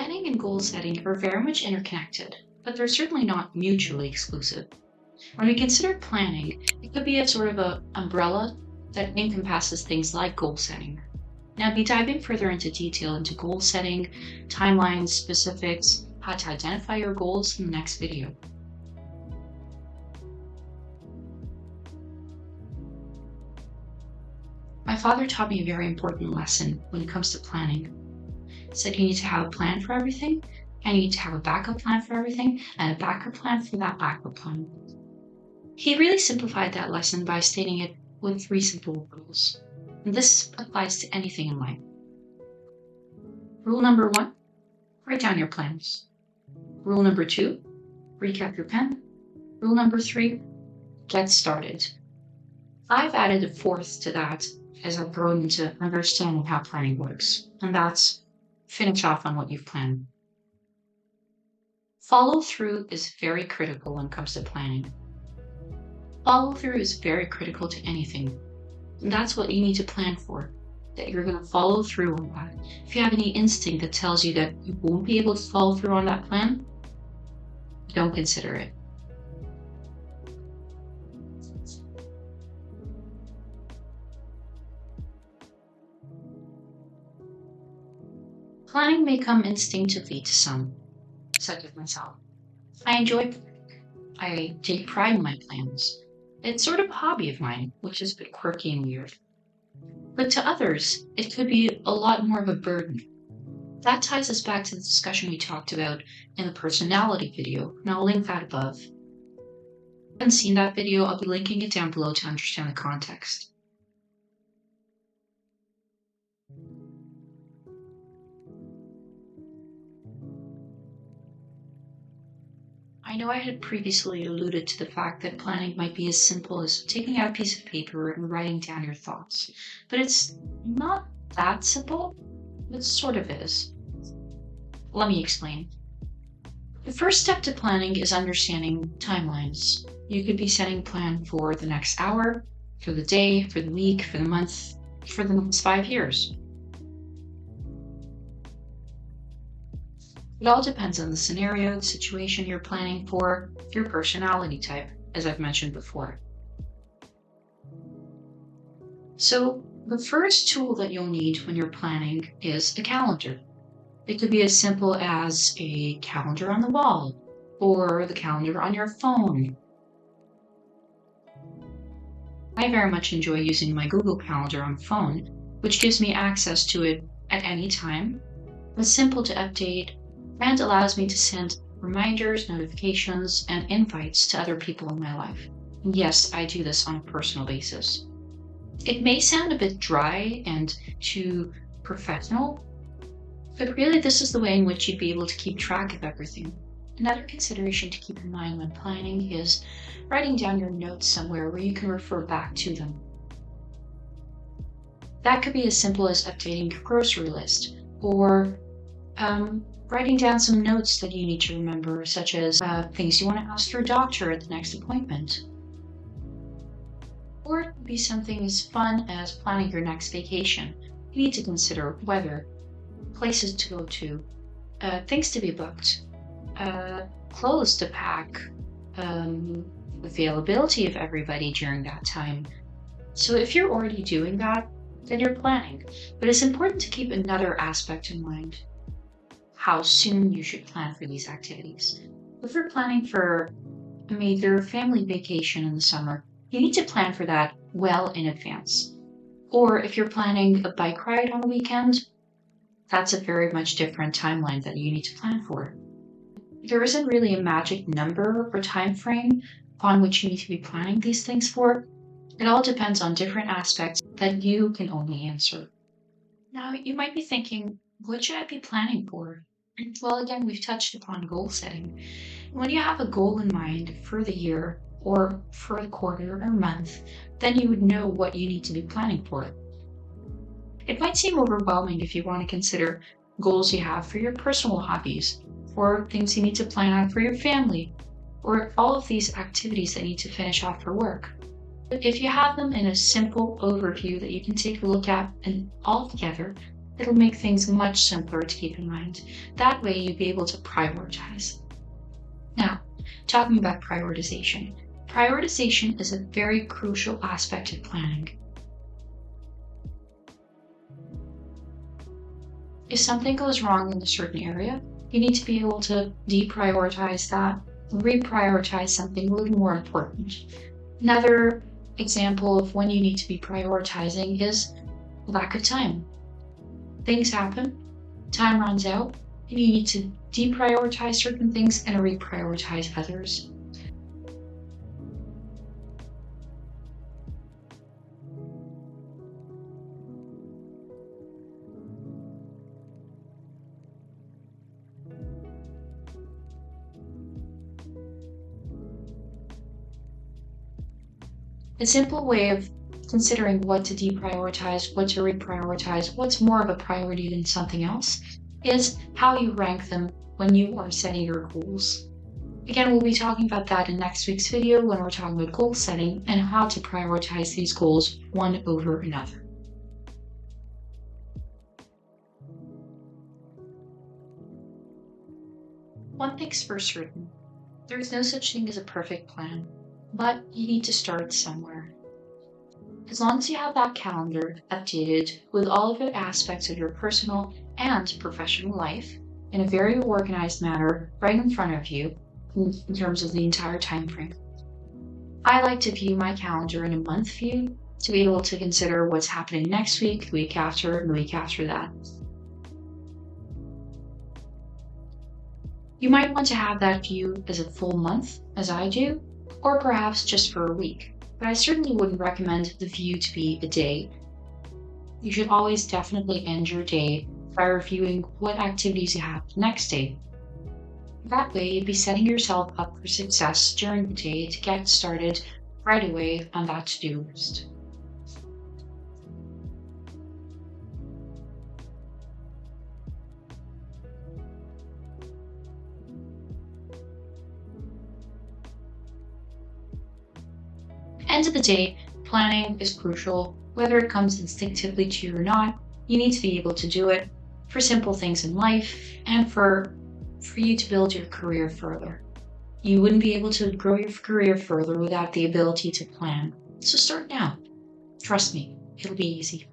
Planning and goal setting are very much interconnected, but they're certainly not mutually exclusive. When we consider planning, it could be a sort of an umbrella that encompasses things like goal setting. Now, I'll be diving further into detail into goal setting, timelines, specifics, how to identify your goals in the next video. My father taught me a very important lesson when it comes to planning. He said you need to have a plan for everything, and you need to have a backup plan for everything, and a backup plan for that backup plan. He really simplified that lesson by stating it with 3 simple rules. And this applies to anything in life. Rule number 1, write down your plans. Rule number 2, recap your pen. Rule number 3, get started. I've added a 4th to that as I've grown into understanding how planning works, and that's finish off on what you've planned. Follow through is very critical when it comes to planning. Follow through is very critical to anything. And that's what you need to plan for, that you're going to follow through on that. If you have any instinct that tells you that you won't be able to follow through on that plan, don't consider it. Planning may come instinctively to some, such as myself. I enjoy planning. I take pride in my plans. It's sort of a hobby of mine, which is a bit quirky and weird. But to others, it could be a lot more of a burden. That ties us back to the discussion we talked about in the personality video, and I'll link that above. If you haven't seen that video, I'll be linking it down below to understand the context. I know I had previously alluded to the fact that planning might be as simple as taking out a piece of paper and writing down your thoughts, but it's not that simple. It sort of is. Let me explain. The first step to planning is understanding timelines. You could be setting a plan for the next hour, for the day, for the week, for the month, for the next 5 years. It all depends on the scenario, the situation you're planning for, your personality type, as I've mentioned before. So, the first tool that you'll need when you're planning is a calendar. It could be as simple as a calendar on the wall, or the calendar on your phone. I very much enjoy using my Google Calendar on the phone, which gives me access to it at any time. It's simple to update, and allows me to send reminders, notifications, and invites to other people in my life. And yes, I do this on a personal basis. It may sound a bit dry and too professional, but really this is the way in which you'd be able to keep track of everything. Another consideration to keep in mind when planning is writing down your notes somewhere where you can refer back to them. That could be as simple as updating your grocery list, or writing down some notes that you need to remember, such as things you want to ask your doctor at the next appointment. Or it could be something as fun as planning your next vacation. You need to consider weather, places to go to, things to be booked, clothes to pack, availability of everybody during that time. So if you're already doing that, then you're planning. But it's important to keep another aspect in mind: how soon you should plan for these activities. If you're planning for a major family vacation in the summer, you need to plan for that well in advance. Or if you're planning a bike ride on the weekend, that's a very much different timeline that you need to plan for. There isn't really a magic number or time frame upon which you need to be planning these things for. It all depends on different aspects that you can only answer. Now, you might be thinking, what should I be planning for? Well, again, we've touched upon goal setting. When you have a goal in mind for the year or for the quarter or month, then you would know what you need to be planning for. It might seem overwhelming if you want to consider goals you have for your personal hobbies, or things you need to plan out for your family, or all of these activities that need to finish off for work. But if you have them in a simple overview that you can take a look at and all together, It'll make things much simpler to keep in mind. That way you'll be able to prioritize. Now, talking about prioritization. Prioritization is a very crucial aspect of planning. If something goes wrong in a certain area, you need to be able to deprioritize that and reprioritize something a little more important. Another example of when you need to be prioritizing is lack of time. Things happen, time runs out, and you need to deprioritize certain things and reprioritize others. A simple way of considering what to deprioritize, what to reprioritize, what's more of a priority than something else, is how you rank them when you are setting your goals. Again, we'll be talking about that in next week's video when we're talking about goal setting and how to prioritize these goals one over another. One thing's for certain, there is no such thing as a perfect plan, but you need to start somewhere. As long as you have that calendar updated with all of the aspects of your personal and professional life in a very organized manner right in front of you in terms of the entire time frame. I like to view my calendar in a month view to be able to consider what's happening next week, the week after, and the week after that. You might want to have that view as a full month, as I do, or perhaps just for a week, but I certainly wouldn't recommend the view to be a day. You should always definitely end your day by reviewing what activities you have the next day. That way, you'd be setting yourself up for success during the day to get started right away on that to-do list. End of the day, planning is crucial. Whether it comes instinctively to you or not, you need to be able to do it for simple things in life and for you to build your career further. You wouldn't be able to grow your career further without the ability to plan. So start now. Trust me, it'll be easy.